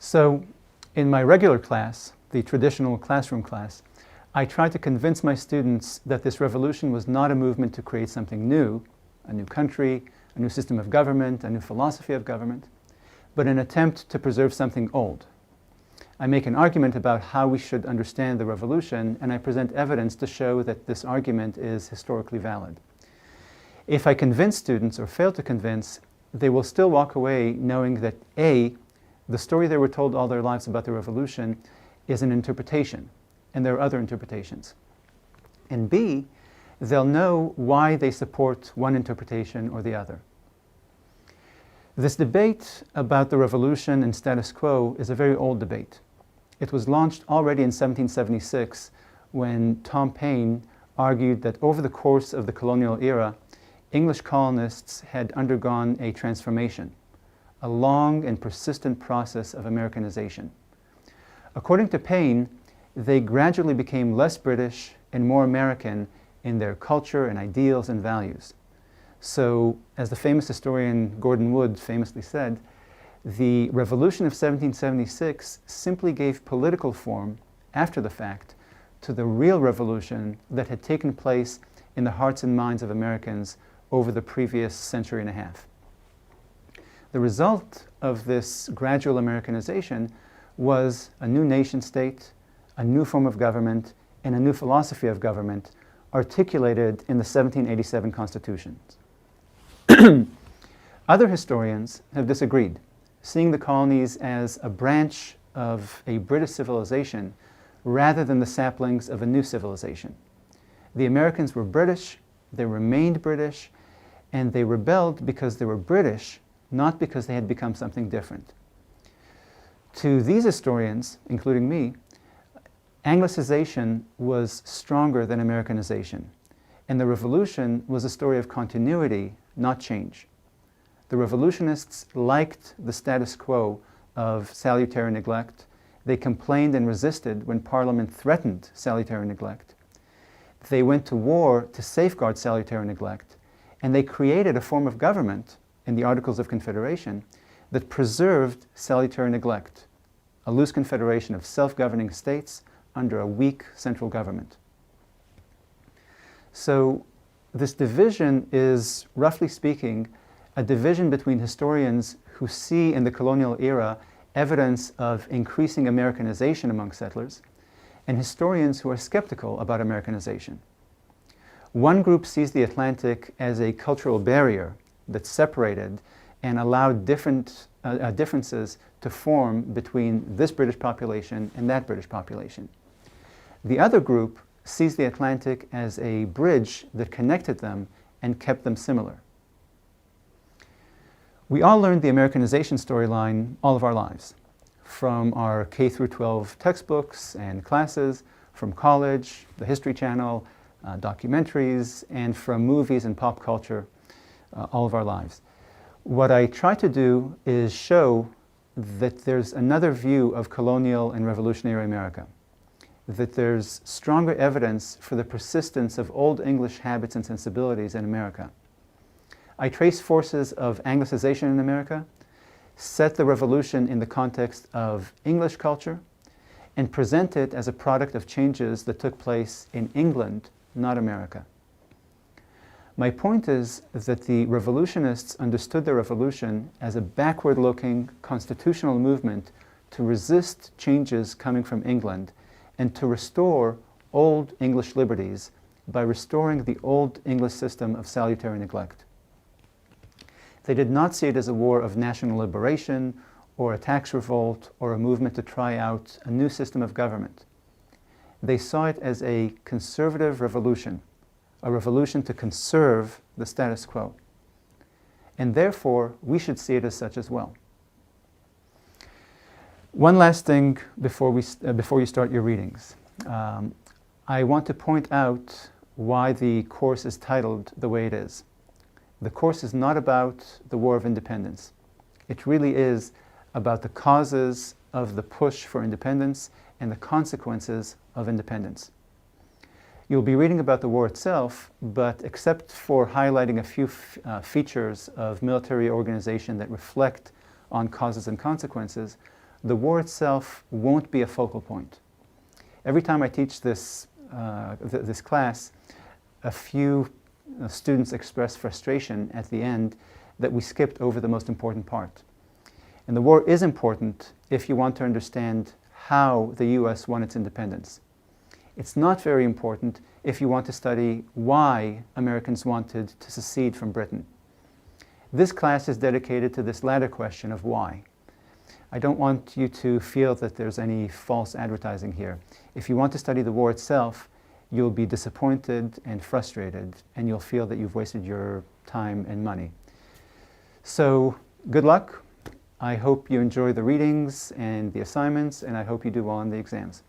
So in my regular class, the traditional classroom class, I tried to convince my students that this revolution was not a movement to create something new, a new country, a new system of government, a new philosophy of government, but an attempt to preserve something old. I make an argument about how we should understand the revolution, and I present evidence to show that this argument is historically valid. If I convince students, or fail to convince, they will still walk away knowing that A, the story they were told all their lives about the revolution is an interpretation, and there are other interpretations. And B, they'll know why they support one interpretation or the other. This debate about the revolution and status quo is a very old debate. It was launched already in 1776 when Tom Paine argued that over the course of the colonial era, English colonists had undergone a transformation, a long and persistent process of Americanization. According to Paine, they gradually became less British and more American in their culture and ideals and values. So, as the famous historian Gordon Wood famously said, the Revolution of 1776 simply gave political form, after the fact, to the real revolution that had taken place in the hearts and minds of Americans over the previous century and a half. The result of this gradual Americanization was a new nation state, a new form of government, and a new philosophy of government articulated in the 1787 Constitution. Other historians have disagreed, seeing the colonies as a branch of a British civilization rather than the saplings of a new civilization. The Americans were British, they remained British, and they rebelled because they were British, not because they had become something different. To these historians, including me, Anglicization was stronger than Americanization, and the revolution was a story of continuity, not change. The revolutionists liked the status quo of salutary neglect. They complained and resisted when Parliament threatened salutary neglect. They went to war to safeguard salutary neglect, and they created a form of government in the Articles of Confederation that preserved salutary neglect, a loose confederation of self-governing states under a weak central government. So this division is, roughly speaking, a division between historians who see in the colonial era evidence of increasing Americanization among settlers, and historians who are skeptical about Americanization. One group sees the Atlantic as a cultural barrier that separated and allowed differences to form between this British population and that British population. The other group sees the Atlantic as a bridge that connected them and kept them similar. We all learned the Americanization storyline all of our lives, from our K through 12 textbooks and classes, from college, the History Channel, documentaries, and from movies and pop culture all of our lives. What I try to do is show that there's another view of colonial and revolutionary America, that there's stronger evidence for the persistence of old English habits and sensibilities in America. I trace forces of Anglicization in America, set the revolution in the context of English culture, and present it as a product of changes that took place in England, not America. My point is that the revolutionists understood the revolution as a backward-looking constitutional movement to resist changes coming from England and to restore old English liberties by restoring the old English system of salutary neglect. They did not see it as a war of national liberation or a tax revolt or a movement to try out a new system of government. They saw it as a conservative revolution, a revolution to conserve the status quo. And therefore, we should see it as such as well. One last thing before you start your readings. I want to point out why the course is titled the way it is. The course is not about the War of Independence. It really is about the causes of the push for independence and the consequences of independence. You'll be reading about the war itself, but except for highlighting a few features of military organization that reflect on causes and consequences, the war itself won't be a focal point. Every time I teach this, this class, a few students express frustration at the end that we skipped over the most important part. And the war is important if you want to understand how the US won its independence. It's not very important if you want to study why Americans wanted to secede from Britain. This class is dedicated to this latter question of why. I don't want you to feel that there's any false advertising here. If you want to study the war itself, you'll be disappointed and frustrated, and you'll feel that you've wasted your time and money. So, good luck. I hope you enjoy the readings and the assignments, and I hope you do well on the exams.